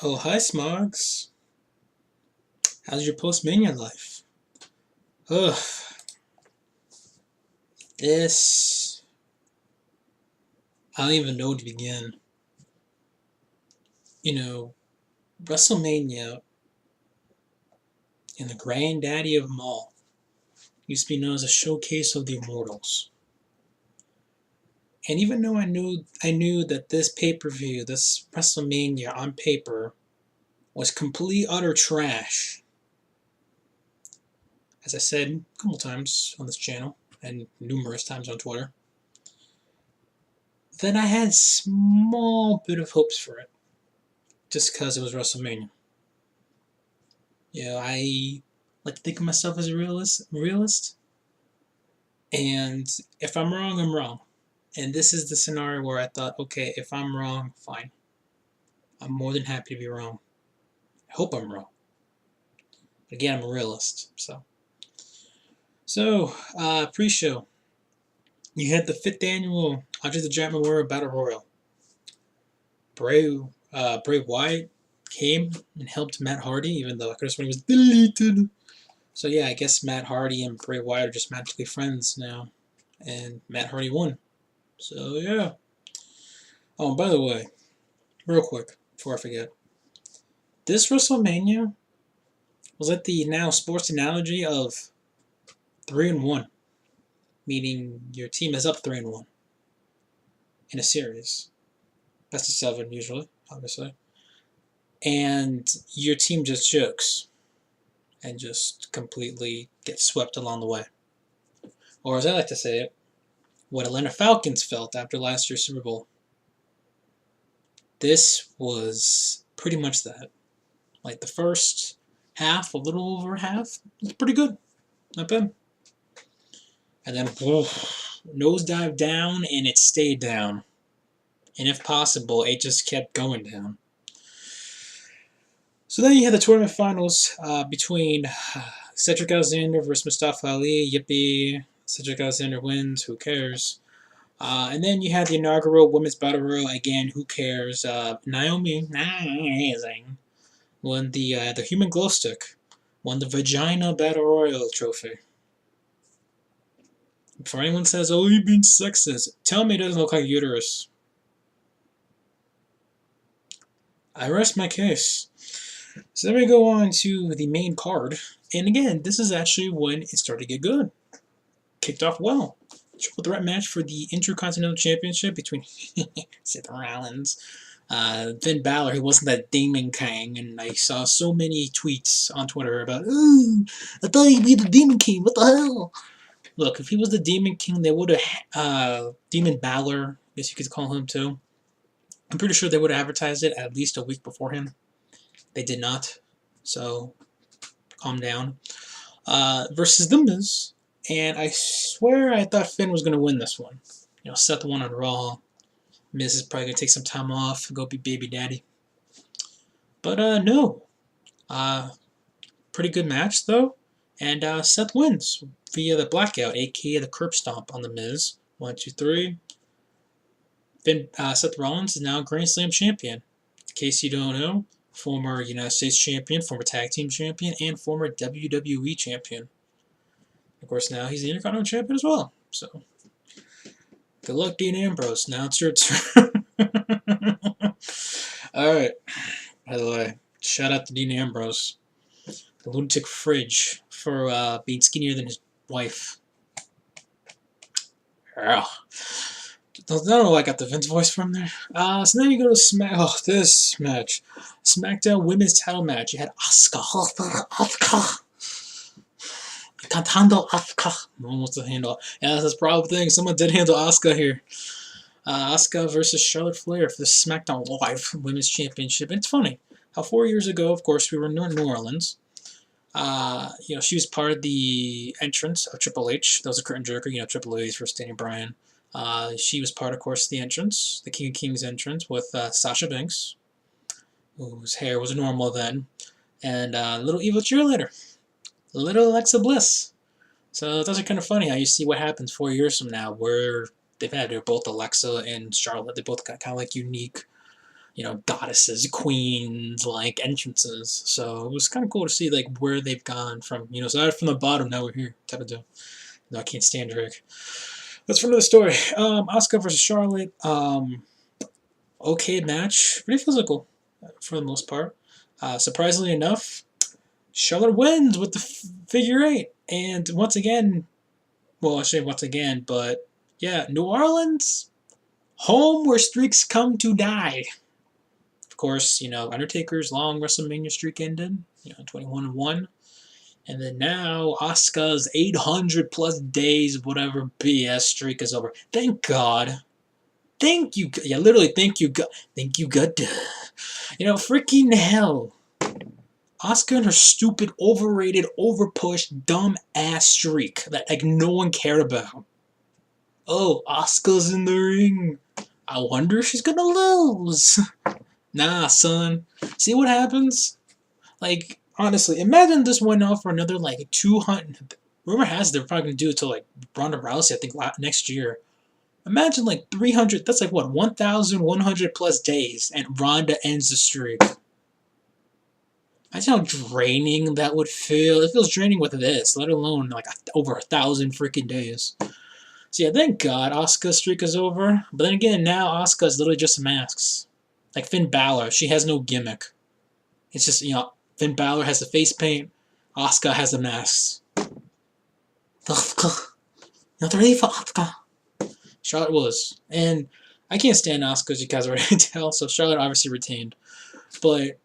Oh, hi, Smogs. How's your post-mania life? Ugh, this... I don't even know where to begin. You know, WrestleMania and the granddaddy of them all used to be known as a showcase of the immortals. And even though I knew that this pay-per-view, this WrestleMania on paper, was complete utter trash, as I said a couple times on this channel and numerous times on Twitter, then I had a small bit of hopes for it, just because it was WrestleMania. I like to think of myself as a realist, and if I'm wrong, I'm wrong. And this is the scenario where I thought, okay, if I'm wrong, fine. I'm more than happy to be wrong. I hope I'm wrong. But again, I'm a realist, so pre-show, you had the fifth annual Andre the Giant Memorial Battle Royal. Bray Wyatt came and helped Matt Hardy, even though Chris Wayne was deleted. So yeah, I guess Matt Hardy and Bray Wyatt are just magically friends now, and Matt Hardy won. So yeah. Oh, and by the way, real quick before I forget, this WrestleMania was like the now sports analogy of 3-1, meaning your team is up 3-1 in a series. Best of 7 usually, obviously, and your team just chokes and just completely gets swept along the way. Or as I like to say it, what Atlanta Falcons felt after last year's Super Bowl. This was pretty much that. Like the first half, a little over half, was pretty good. Not bad. And then nosedive down, and it stayed down. And if possible, it just kept going down. So then you had the tournament finals between Cedric Alexander versus Mustafa Ali. Yippee. Cedric Alexander wins. Who cares? And then you had the inaugural Women's Battle Royal. Again, who cares? Naomi, amazing, won the Human Glow Stick. Won the Vagina Battle Royal trophy. Before anyone says, oh, you're being sexist, tell me it doesn't look like uterus. I rest my case. So then we go on to the main card. And again, this is actually when it started to get good. Kicked off well. Triple threat match for the Intercontinental Championship between Seth Rollins, Finn Balor, who wasn't that Demon King, and I saw so many tweets on Twitter about, ooh, I thought he'd be the Demon King, what the hell? Look, if he was the Demon King, they would have, Demon Balor, I guess you could call him too. I'm pretty sure they would have advertised it at least a week before him. They did not, so calm down. Versus The Miz, and I swear I thought Finn was going to win this one. Seth won on Raw. Miz is probably going to take some time off, go be baby daddy. But no. Pretty good match, though. And Seth wins via the blackout, aka the curb stomp on The Miz. 1, 2, 3. Seth Rollins is now Grand Slam champion. In case you don't know, former United States champion, former tag team champion, and former WWE champion. Of course, now he's the Intercontinental champion as well. So, good luck, Dean Ambrose. Now it's your turn. Alright. By the way, shout out to Dean Ambrose, the lunatic fridge, for being skinnier than his wife. I don't know where I got the Vince voice from there. So now you go to this match. SmackDown Women's Title match. You had Asuka. I can't handle Asuka. No one wants to handle. Yeah, that's the problem thing. Someone did handle Asuka here. Asuka versus Charlotte Flair for the SmackDown Live Women's Championship. And it's funny how 4 years ago, of course, we were in New Orleans. She was part of the entrance of Triple H. That was a curtain jerker. Triple H versus Daniel Bryan. She was part, of course, of the entrance, the King of Kings entrance with Sasha Banks, whose hair was normal then, and little evil cheerleader, little Alexa Bliss. So those are kind of funny how you see what happens 4 years from now, where they're both Alexa and Charlotte. They both got kind of like unique goddesses, queens, like entrances. So it was kind of cool to see like where they've gone from. Started from the bottom, now we're here type of deal. No, I can't stand Drake. Let's run to the story. Asuka versus Charlotte. Okay match, pretty physical for the most part. Surprisingly enough, Charlotte wins with the figure eight, and once again, well, I say once again, but yeah, New Orleans, home where streaks come to die. Of course, Undertaker's long WrestleMania streak ended, 21-1. And then now Asuka's 800 plus days, whatever BS streak is over. Thank God. Thank you. Yeah, literally, thank you God. Thank you God. Freaking hell. Asuka and her stupid, overrated, overpushed, dumb ass streak that like no one cared about. Oh, Asuka's in the ring. I wonder if she's gonna lose. Nah, son. See what happens? Like, honestly, imagine this went off for another, like, 200... Rumor has it they're probably going to do it till, like, Ronda Rousey, I think, next year. Imagine, like, 300... That's, like, what, 1,100 plus days, and Ronda ends the streak. Imagine how draining that would feel. It feels draining with this, let alone, like, over 1,000 freaking days. So, yeah, thank God Asuka's streak is over. But then again, now Asuka's literally just masks. Like Finn Balor, she has no gimmick. It's just, Finn Balor has the face paint, Asuka has the masks. Charlotte was. And I can't stand Asuka, as you guys already tell, so Charlotte obviously retained. But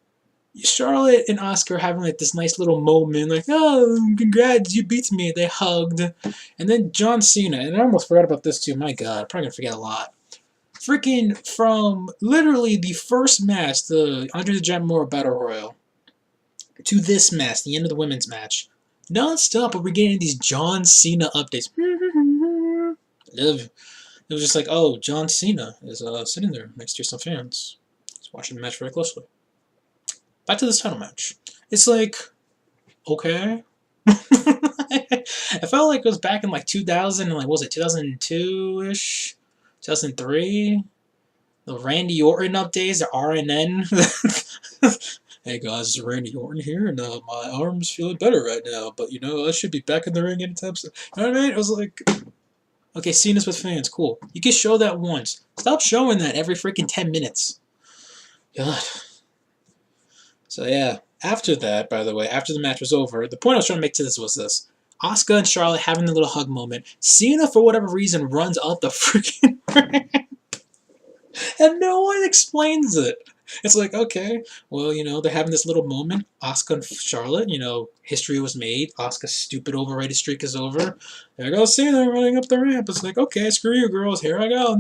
Charlotte and Asuka are having like this nice little moment, like, oh, congrats, you beat me. They hugged. And then John Cena, and I almost forgot about this too, my God, I'm probably going to forget a lot. Freaking from literally the first match, the Andre the Giant Memorial Battle Royal, to this match, the end of the women's match, non-stop, we're getting these John Cena updates. It was just like, oh, John Cena is sitting there next to some fans. He's watching the match very closely. Back to this title match. It's like, okay. I felt like it was back in like 2000, and like, what was it, 2002-ish? 2003? The Randy Orton updates, the RNN. Hey guys, it's Randy Orton here, and my arm's feeling better right now, but I should be back in the ring anytime soon. You know what I mean? It was like, okay, Cena's with fans, cool. You can show that once. Stop showing that every freaking 10 minutes. God. So yeah, after that, by the way, after the match was over, the point I was trying to make to this was this. Asuka and Charlotte having a little hug moment. Cena, for whatever reason, runs up the freaking ring. And no one explains it. It's like, okay, well, they're having this little moment. Asuka and Charlotte, history was made. Asuka's stupid overrated streak is over. There goes Cena running up the ramp. It's like, okay, screw you girls, here I go.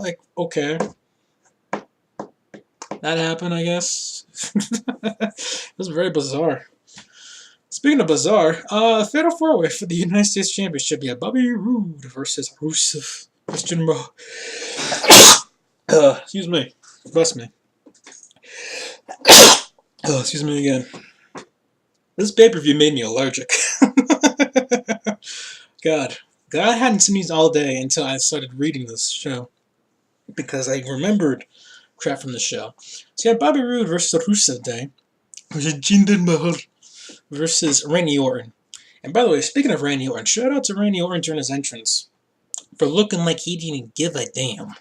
Like, okay. That happened, I guess. It was very bizarre. Speaking of bizarre, Fatal 4-Way for the United States Championship. Yeah, Bobby Roode versus Rusev. Christian Bro. Excuse me. Bless me. Excuse me again. This pay-per-view made me allergic. God. I hadn't seen these all day until I started reading this show. Because I remembered crap from the show. So you had Bobby Roode versus Rusev Day. Versus Jinder Mahal. Versus Randy Orton. And by the way, speaking of Randy Orton, shout out to Randy Orton during his entrance. For looking like he didn't give a damn.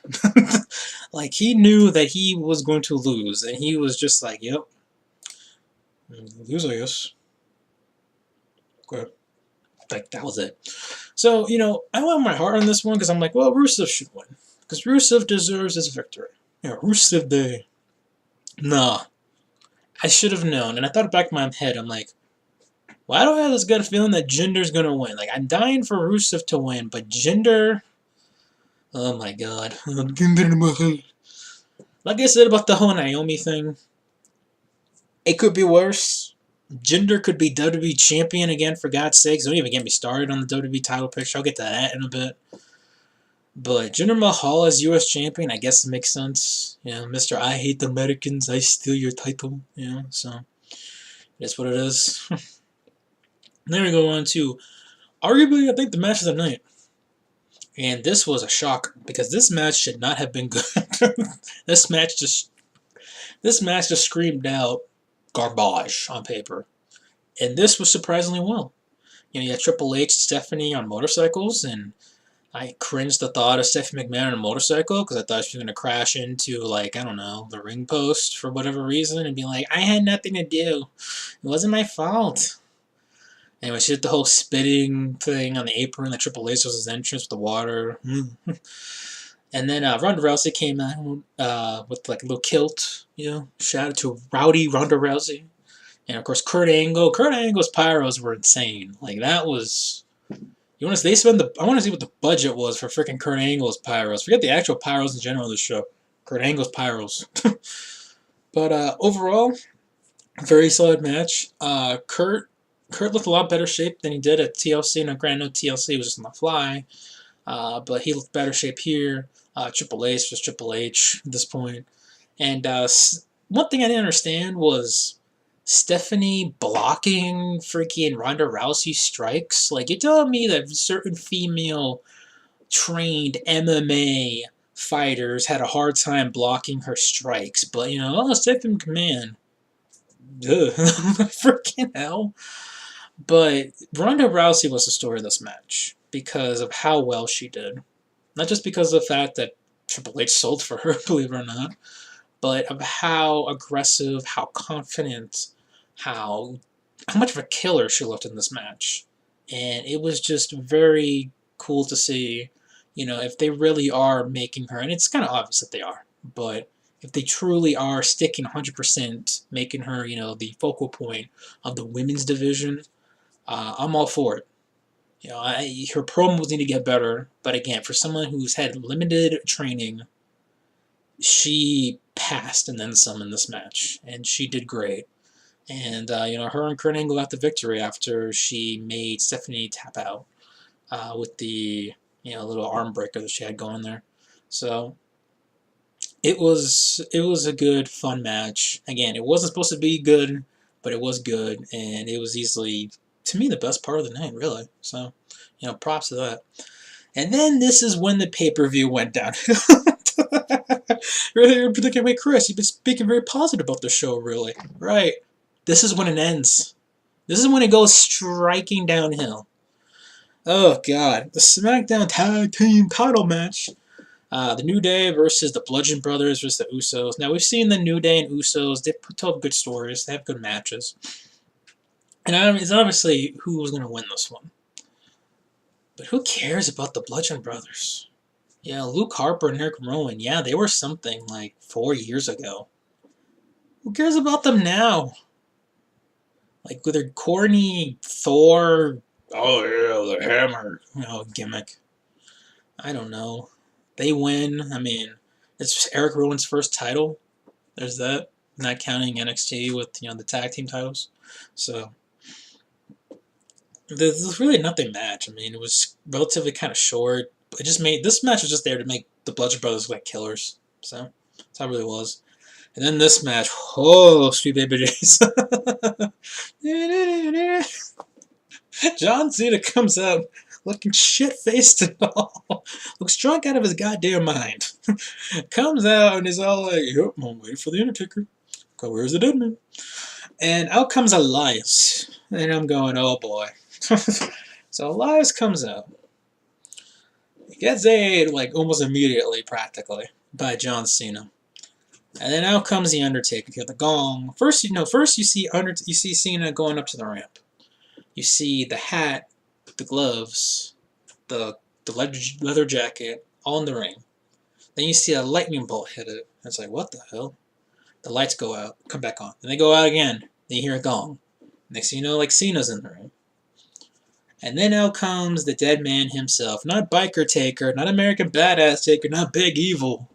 Like, he knew that he was going to lose. And he was just like, yep. Lose, I guess. Okay. Like, that was it. So, I went my heart on this one because I'm like, well, Rusev should win. Because Rusev deserves his victory. Rusev Day. Nah. I should have known. And I thought back in my head, I'm like, why do I have this gut feeling that Jinder's going to win? Like, I'm dying for Rusev to win, but Jinder... Oh my God. Like I said about the whole Naomi thing, it could be worse. Jinder could be WWE champion again, for God's sakes. Don't even get me started on the WWE title picture. I'll get to that in a bit. But Jinder Mahal as U.S. champion, I guess it makes sense. Mr. I hate the Americans, I steal your title. So that's what it is. Then we go on to, arguably, I think the match of the night. And this was a shocker, because this match should not have been good. This match just This match just screamed out garbage on paper. And this was surprisingly well. You had Triple H and Stephanie on motorcycles, and I cringed the thought of Stephanie McMahon on a motorcycle because I thought she was going to crash into, like, I don't know, the ring post for whatever reason and be like, I had nothing to do. It wasn't my fault. Anyway, she did the whole spitting thing on the apron, the Triple H was his entrance with the water. And then Ronda Rousey came out with like a little kilt, shout out to rowdy Ronda Rousey. And of course, Kurt Angle. Kurt Angle's pyros were insane. Like that was. I want to see what the budget was for freaking Kurt Angle's pyros. Forget the actual pyros in general of the show. Kurt Angle's pyros. But overall, very solid match. Kurt looked a lot better shape than he did at TLC. Now, granted, TLC was just on the fly, but he looked better shape here. Triple H was Triple H at this point. And one thing I didn't understand was Stephanie blocking freaking Ronda Rousey strikes. Like, you're telling me that certain female trained MMA fighters had a hard time blocking her strikes, but Stephanie McMahon, freaking hell. But Ronda Rousey was the story of this match because of how well she did. Not just because of the fact that Triple H sold for her, believe it or not, but of how aggressive, how confident, how much of a killer she looked in this match. And it was just very cool to see, if they really are making her, and it's kind of obvious that they are, but if they truly are sticking 100%, making her, the focal point of the women's division, I'm all for it. Her promos need to get better, but again, for someone who's had limited training, she passed and then some in this match, and she did great. And, her and Kurt Angle got the victory after she made Stephanie tap out with the, little arm breaker that she had going there. So, it was a good, fun match. Again, it wasn't supposed to be good, but it was good, and it was easily, to me, the best part of the night, really. So, props to that. And then this is when the pay-per-view went down. Really, you're thinking, wait, Chris, you've been speaking very positive about the show, really. Right. This is when it ends. This is when it goes striking downhill. Oh, God. The SmackDown Tag Team title match. The New Day versus the Bludgeon Brothers versus the Usos. Now, we've seen the New Day and Usos. They tell good stories. They have good matches. And it's obviously who was going to win this one. But who cares about the Bludgeon Brothers? Yeah, Luke Harper and Eric Rowan. Yeah, they were something like 4 years ago. Who cares about them now? Like with their corny Thor, oh yeah, the hammer, gimmick. I don't know. They win. I mean, it's Eric Rowan's first title. There's that. Not counting NXT with the tag team titles. So there's really nothing match. I mean, it was relatively kind of short. It just made this match was just there to make the Bludgeon Brothers look like killers. So that's how it really was. And then this match, oh, sweet baby days. John Cena comes out looking shit-faced and all. Looks drunk out of his goddamn mind. Comes out and is all like, yep, I'm waiting for the Undertaker. Go, where's the dead man? And out comes Elias. And I'm going, oh boy. So Elias comes out. He gets aid like almost immediately, practically, by John Cena. And then out comes the Undertaker. You hear the gong. First you see Cena going up to the ramp. You see the hat, the gloves, the leather jacket, all in the ring. Then you see a lightning bolt hit it. It's like, what the hell? The lights go out, come back on. Then they go out again. Then you hear a gong. Next thing you know, like Cena's in the ring. And then out comes the dead man himself. Not Biker Taker, not American Badass Taker, not Big Evil.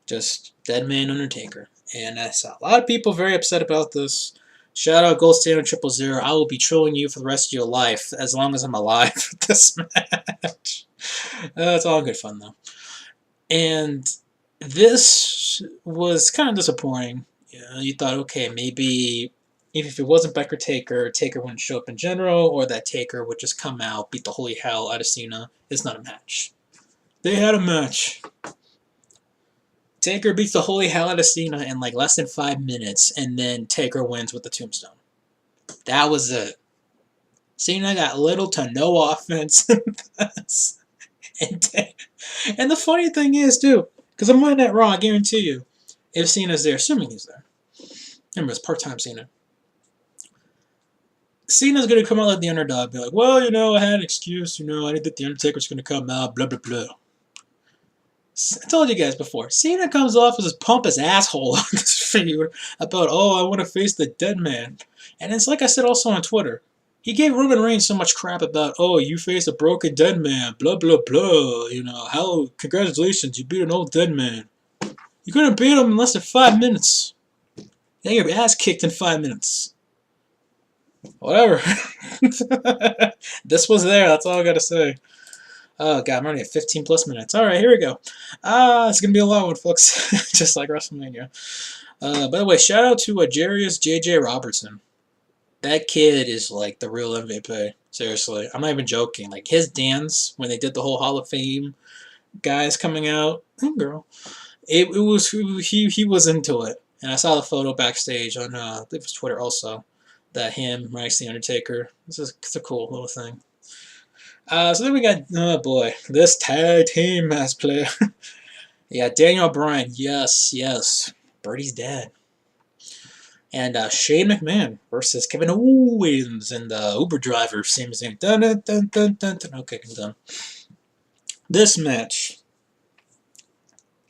Just Dead Man Undertaker. And I saw a lot of people very upset about this. Shout out Gold Standard 000. I will be trolling you for the rest of your life as long as I'm alive for this match. It's all good fun though. And this was kind of disappointing. You thought, okay, maybe if it wasn't Becker Taker, Taker wouldn't show up in general, or that Taker would just come out, beat the holy hell out of Cena. It's not a match. They had a match. Taker beats the holy hell out of Cena in like less than 5 minutes, and then Taker wins with the tombstone. That was it. Cena got little to no offense in this. And the funny thing is, too, because I'm on that Raw, I guarantee you, if Cena's there, assuming he's there. Remember, it's part-time Cena. Cena's going to come out like the underdog, be like, well, you know, I had an excuse, you know, I didn't think the Undertaker's going to come out, blah, blah, blah. I told you guys before, Cena comes off as this pompous asshole on this feud about, oh, I want to face the dead man. And it's like I said also on Twitter, he gave Roman Reigns so much crap about, oh, you faced a broken dead man, blah, blah, blah, you know, how, congratulations, you beat an old dead man. You couldn't beat him in less than 5 minutes. You got your ass kicked in 5 minutes. Whatever. This was there, that's all I gotta say. Oh god, I'm already at 15 plus minutes. Alright, here we go. It's gonna be a long one, folks. Just like WrestleMania. By the way, shout out to Jarius JJ Robertson. That kid is like the real MVP. Seriously. I'm not even joking. Like his dance when they did the whole Hall of Fame guys coming out. Oh girl. It was he was into it. And I saw the photo backstage on I believe it was Twitter also. That him right next to the Undertaker. It's a cool little thing. So then we got, oh boy, this tag team match player. Yeah, Daniel Bryan, yes. Birdie's dad. And Shane McMahon versus Kevin Owens and the Uber driver, same as him. Dun, dun, dun, dun, dun, dun. Okay, I'm done. This match.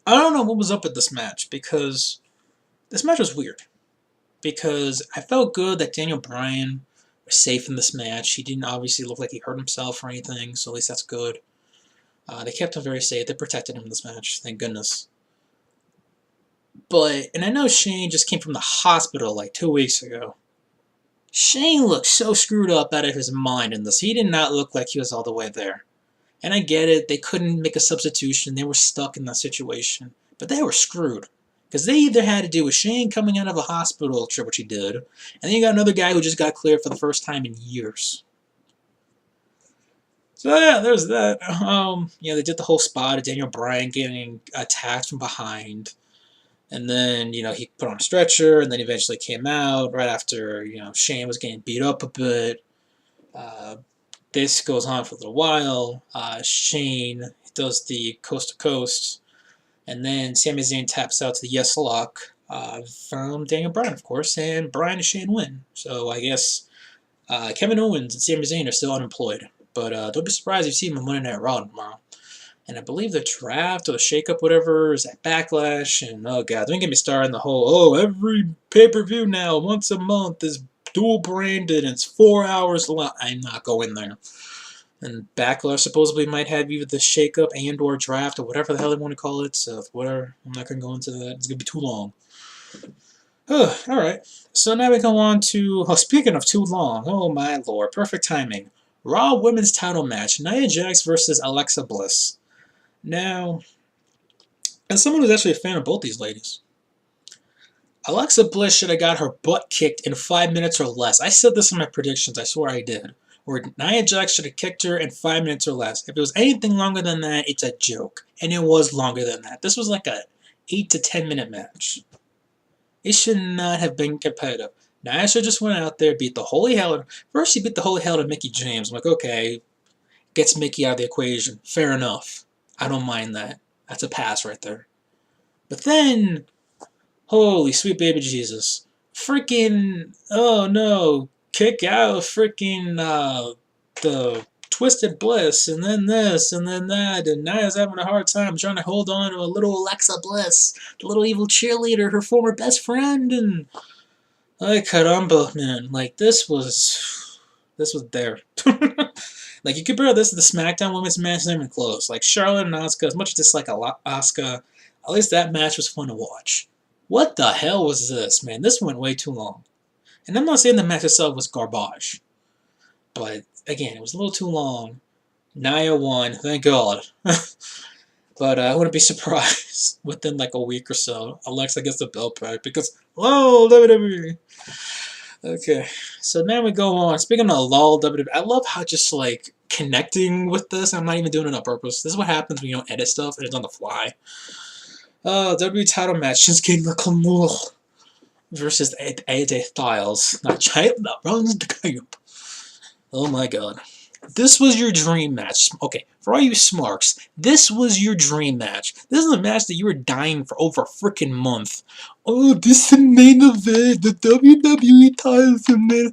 I don't know what was up with this match, because this match was weird. Because I felt good that Daniel Bryan was safe in this match. He didn't obviously look like he hurt himself or anything, so at least that's good. They kept him very safe. They protected him in this match, thank goodness. But, and I know Shane just came from the hospital like 2 weeks ago. Shane looked so screwed up out of his mind in this. He did not look like he was all the way there. And I get it, they couldn't make a substitution. They were stuck in that situation. But they were screwed. Because they either had to do with Shane coming out of a hospital, which he did, and then you got another guy who just got cleared for the first time in years. So yeah, there's that. They did the whole spot of Daniel Bryan getting attacked from behind. And then, he put on a stretcher, and then eventually came out right after, Shane was getting beat up a bit. This goes on for a little while. Shane does the coast to coast. And then Sami Zayn taps out to the Yes Lock from Daniel Bryan, of course, and Bryan and Shane win. So I guess Kevin Owens and Sami Zayn are still unemployed. But don't be surprised if you see them on Monday Night Raw tomorrow. And I believe the draft or the shakeup, whatever, is at Backlash. And oh god, don't get me started on the whole, every pay-per-view now, once a month, is dual branded and it's 4 hours long. I'm not going there. And Backlash supposedly might have either the shakeup and or draft or whatever the hell they want to call it. So whatever, I'm not going to go into that. It's going to be too long. Alright, so now we go on to, speaking of too long, oh my lord, perfect timing. Raw Women's Title match, Nia Jax versus Alexa Bliss. Now, as someone who's actually a fan of both these ladies, Alexa Bliss should have got her butt kicked in 5 minutes or less. I said this in my predictions, I swear I did. Where Nia Jax should have kicked her in 5 minutes or less. If it was anything longer than that, it's a joke. And it was longer than that. This was like a 8 to 10 minute match. It should not have been competitive. Nia should just went out there, beat the holy hell. First she beat the holy hell to Mickie James. I'm like, okay, gets Mickie out of the equation. Fair enough. I don't mind that. That's a pass right there. But then, holy sweet baby Jesus. Freaking, oh no. Kick out freaking the Twisted Bliss, and then this, and then that, and Nia's having a hard time trying to hold on to a little Alexa Bliss, the little evil cheerleader, her former best friend, and like caramba, man, like this was there. Like you compare this to the SmackDown Women's match, not even close. Like Charlotte and Asuka, as much as it's like Asuka, at least that match was fun to watch. What the hell was this, man? This went way too long. And I'm not saying the match itself was garbage. But, again, it was a little too long. Nia won, thank God. But I wouldn't be surprised within like a week or so. Alexa gets the belt back because, LOL, WWE. Okay, so now we go on. Speaking of LOL, WWE, I love how just like connecting with this. I'm not even doing it on purpose. This is what happens when you don't edit stuff and it's on the fly. WWE title match, Shinsuke Nakamura versus AJ Styles. The champ that runs the camp. Oh my god. This was your dream match. Okay, for all you smarks, this was your dream match. This is a match that you were dying for over a freaking month. Oh, this is the main event. The WWE titles in there.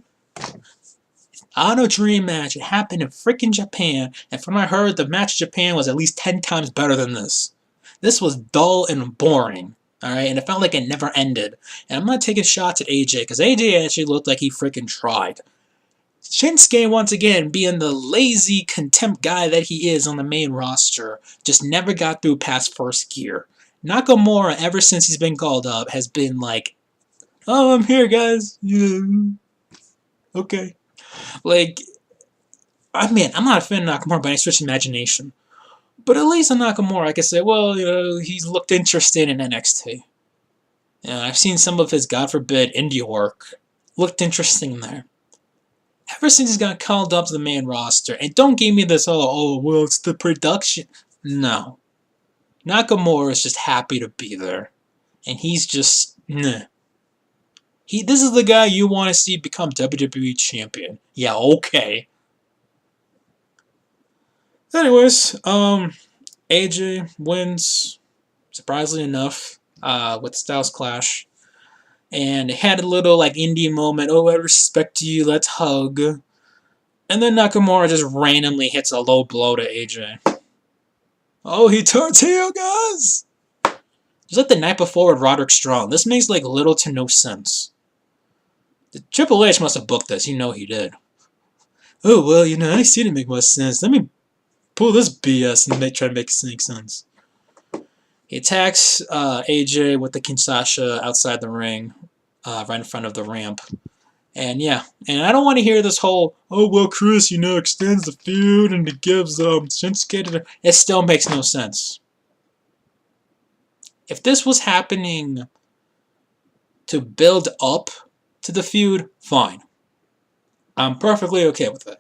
On a dream match. It happened in freaking Japan, and from what I heard, the match in Japan was at least 10 times better than this. This was dull and boring. Alright, and it felt like it never ended. And I'm not taking shots at AJ, because AJ actually looked like he freaking tried. Shinsuke, once again, being the lazy contempt guy that he is on the main roster, just never got through past first gear. Nakamura, ever since he's been called up, has been like, oh, I'm here, guys. Yeah. Okay. Like, I mean, I'm not a fan of Nakamura by any stretch of imagination. But at least on Nakamura, I can say, well, you know, he's looked interesting in NXT. I've seen some of his, God forbid, indie work. Looked interesting there. Ever since he's got called up to the main roster, and don't give me this, oh, well, it's the production. No. Nakamura is just happy to be there. And he's just, nah. This is the guy you want to see become WWE Champion. Yeah, okay. Anyways, AJ wins, surprisingly enough, with Styles Clash. And it had a little, like, indie moment. Oh, I respect you, let's hug. And then Nakamura just randomly hits a low blow to AJ. Oh, he turns heel, guys! Just like the night before with Roderick Strong. This makes, like, little to no sense. The Triple H must have booked this. You know he did. Oh, well, you know, I see it make more sense. Let me pull this BS and try to make sense. He attacks AJ with the Kinshasa outside the ring, right in front of the ramp. And yeah, and I don't want to hear this whole, oh, well, Chris, you know, extends the feud and it gives Shinsuke to... It still makes no sense. If this was happening to build up to the feud, fine. I'm perfectly okay with that.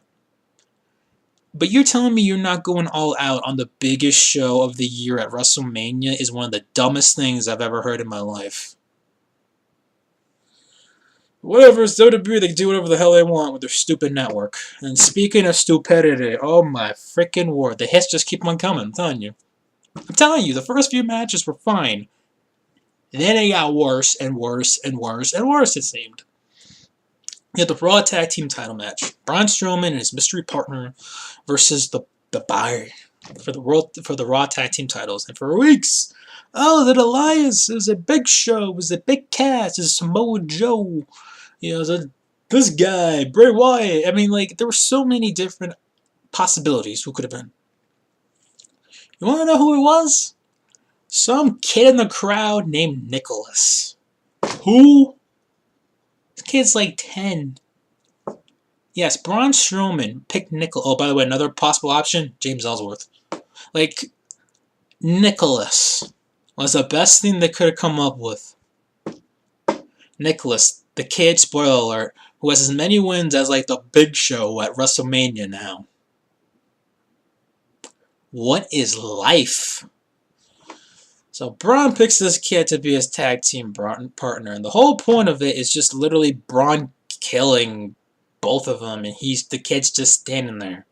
But you're telling me you're not going all out on the biggest show of the year at WrestleMania is one of the dumbest things I've ever heard in my life. Whatever, it's WWE, they can do whatever the hell they want with their stupid network. And speaking of stupidity, oh my freaking word, the hits just keep on coming, I'm telling you. I'm telling you, the first few matches were fine. Then it got worse and worse and worse and worse, it seemed. You had the Raw Tag Team title match. Braun Strowman and his mystery partner versus the buyer for the Raw Tag Team titles. And for weeks, oh, that alliance is a big show, it was a big cast, it's Samoa Joe, you know, this guy, Bray Wyatt. I mean, like, there were so many different possibilities who could have been. You want to know who it was? Some kid in the crowd named Nicholas. Who? This kid's like 10. Yes, Braun Strowman picked Nicholas. Oh, by the way, another possible option, James Ellsworth. Like, Nicholas was the best thing they could have come up with. Nicholas, the kid, spoiler alert, who has as many wins as, like, the Big Show at WrestleMania now. What is life? So Braun picks this kid to be his tag team partner, and the whole point of it is just literally Braun killing both of them, and the kid's just standing there.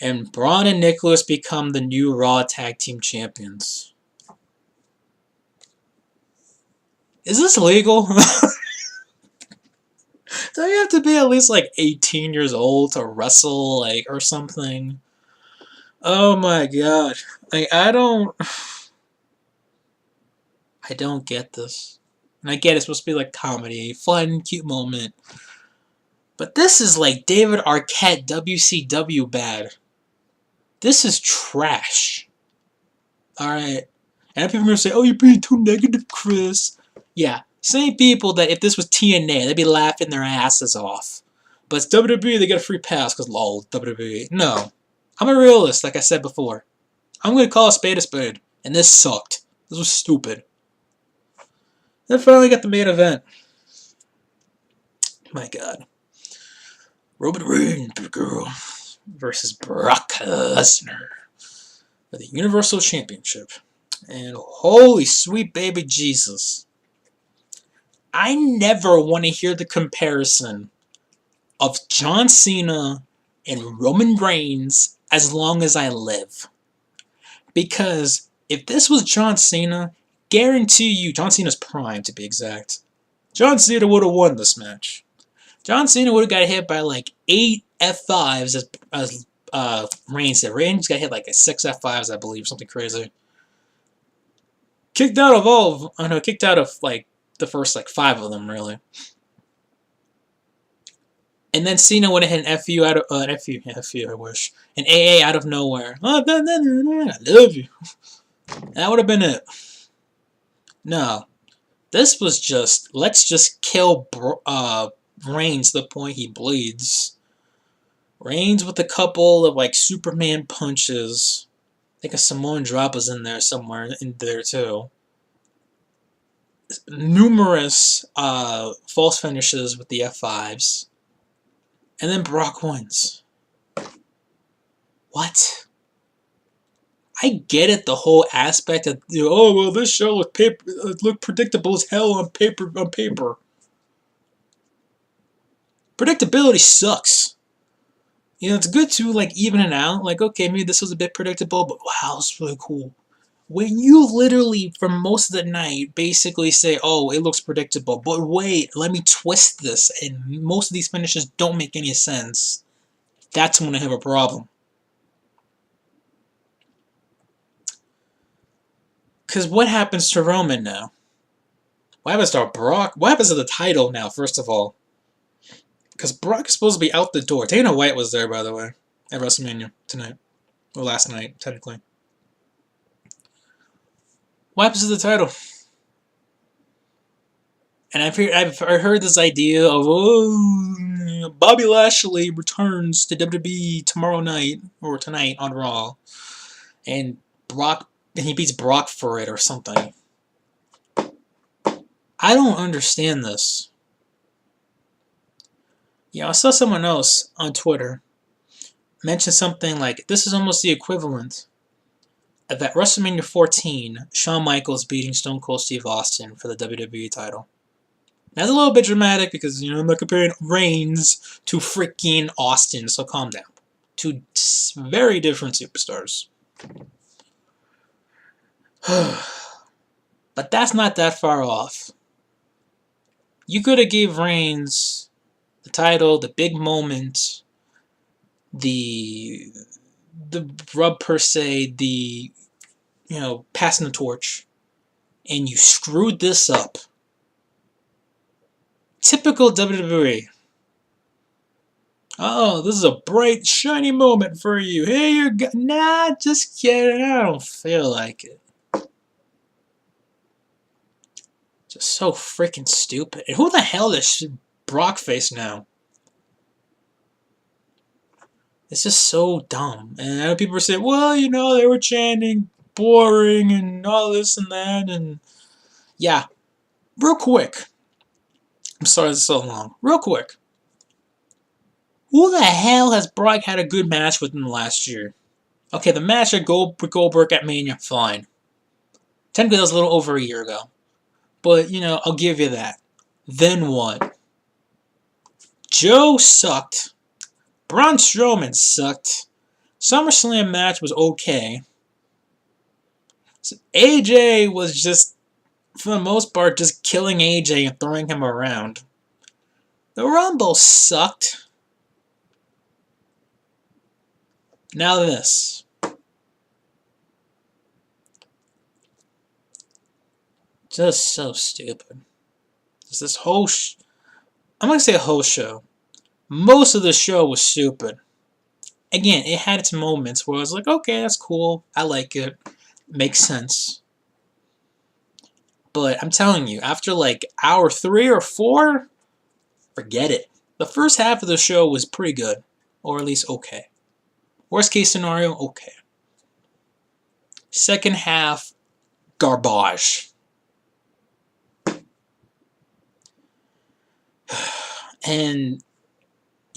And Braun and Nicholas become the new Raw Tag Team Champions. Is this legal? Do you have to be at least like 18 years old to wrestle, like, or something? Oh my god. Like, I don't get this. And I get it's supposed to be like comedy, fun, cute moment. But this is like David Arquette WCW bad. This is trash. Alright. And people are going to say, oh, you're being too negative, Chris. Yeah. Same people that if this was TNA, they'd be laughing their asses off. But it's WWE, they get a free pass because lol, WWE. No. I'm a realist, like I said before. I'm going to call a spade, and this sucked. This was stupid. Then finally got the main event. My god. Roman Reigns, girl, versus Brock Lesnar for the Universal Championship. And holy sweet baby Jesus. I never want to hear the comparison of John Cena and Roman Reigns as long as I live. Because if this was John Cena, guarantee you, John Cena's prime to be exact, John Cena would have won this match. John Cena would have got hit by like 8 F5s as Reigns did. Reigns got hit like 6 F5s, I believe, something crazy. Kicked out of all of, no, kicked out of like the first like 5 of them, really. And then Cena would have hit an FU out of FU, I wish, an AA out of nowhere. I love you. That would have been it. No, this was just let's just kill Reigns to the point he bleeds. Reigns with a couple of like Superman punches. I think a Samoan drop is in there somewhere in there too. Numerous false finishes with the F5s. And then Brock wins. What? I get it, the whole aspect of, oh, well, this show looked predictable as hell on paper. Predictability sucks. You know, it's good to, like, even it out. Like, okay, maybe this was a bit predictable, but wow, it's really cool. When you literally, for most of the night, basically say, oh, it looks predictable, but wait, let me twist this, and most of these finishes don't make any sense, that's when I have a problem. Because what happens to Roman now? What happens to Brock? What happens to the title now, first of all? Because Brock is supposed to be out the door. Dana White was there, by the way, at WrestleMania tonight. Or last night, technically. What happens to the title? And I've heard this idea of, oh, Bobby Lashley returns to WWE tomorrow night, or tonight on Raw. And he beats Brock for it or something. I don't understand this. I saw someone else on Twitter mention something like, this is almost the equivalent of at WrestleMania 14, Shawn Michaels beating Stone Cold Steve Austin for the WWE title. That's a little bit dramatic because, I'm not comparing Reigns to freaking Austin, so calm down. Two very different superstars. But that's not that far off. You could have gave Reigns the title, the big moment, the rub per se, the passing the torch, and you screwed this up. Typical WWE. Oh, this is a bright, shiny moment for you. Hey, nah, just kidding. I don't feel like it. Just so freaking stupid. And who the hell is Brock face now? It's just so dumb. And I know people are saying, well, they were chanting boring and all this and that. And yeah, real quick. I'm sorry this is so long. Real quick. Who the hell has Brock had a good match with in the last year? Okay, the match at Goldberg at Mania, fine. Technically, that was a little over a year ago. But, I'll give you that. Then what? Joe sucked. Braun Strowman sucked. SummerSlam match was okay. So AJ was just, for the most part, just killing AJ and throwing him around. The Rumble sucked. Now this. Just so stupid. Just this whole I'm going to say a whole show. Most of the show was stupid. Again, it had its moments where I was like, okay, that's cool. I like it. Makes sense. But I'm telling you, after like hour 3 or 4, forget it. The first half of the show was pretty good. Or at least okay. Worst case scenario, okay. Second half, garbage. And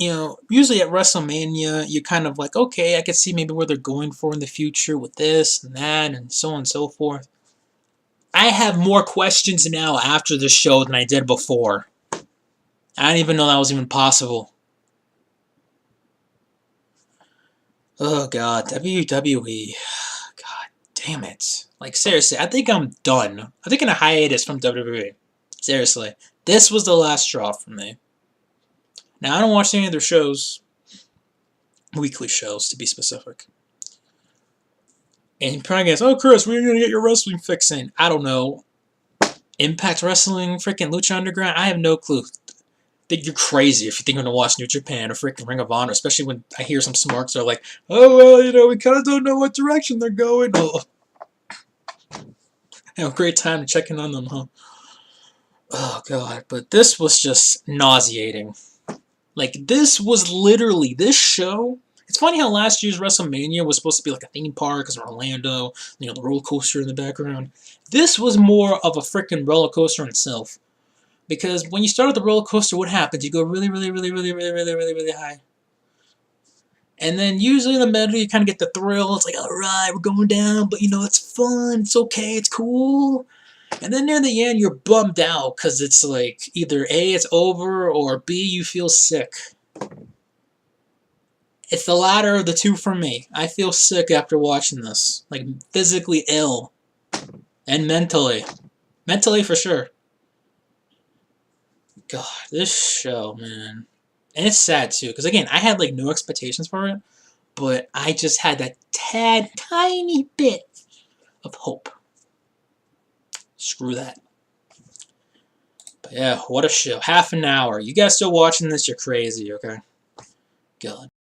usually at WrestleMania, you're kind of like, okay, I could see maybe where they're going for in the future with this and that and so on and so forth. I have more questions now after the show than I did before. I didn't even know that was even possible. Oh god, WWE. God damn it. Like, seriously, I think I'm done. I'm taking a hiatus from WWE. Seriously. This was the last straw for me. Now, I don't watch any of their shows. Weekly shows, to be specific. And you probably guess, oh, Chris, when are you going to get your wrestling fix in? I don't know. Impact Wrestling, freaking Lucha Underground? I have no clue. Think you're crazy if you think I'm going to watch New Japan or freaking Ring of Honor, especially when I hear some smarks are like, oh, well, we kind of don't know what direction they're going. Oh, have a great time checking on them, huh? Oh, God. But this was just nauseating. Like, this was literally, this show. It's funny how last year's WrestleMania was supposed to be like a theme park because of Orlando, the roller coaster in the background. This was more of a freaking roller coaster in itself. Because when you start at the roller coaster, what happens? You go really, really, really, really, really, really, really, really high. And then usually in the middle, you kind of get the thrill. It's like, all right, we're going down, but it's fun. It's okay. It's cool. And then near the end, you're bummed out because it's like either A, it's over, or B, you feel sick. It's the latter of the two for me. I feel sick after watching this. Like, physically ill. And mentally. Mentally, for sure. God, this show, man. And it's sad, too. Because, again, I had, like, no expectations for it. But I just had that tiny bit of hope. Screw that. But, yeah, what a show. Half an hour. You guys still watching this? You're crazy, okay? God.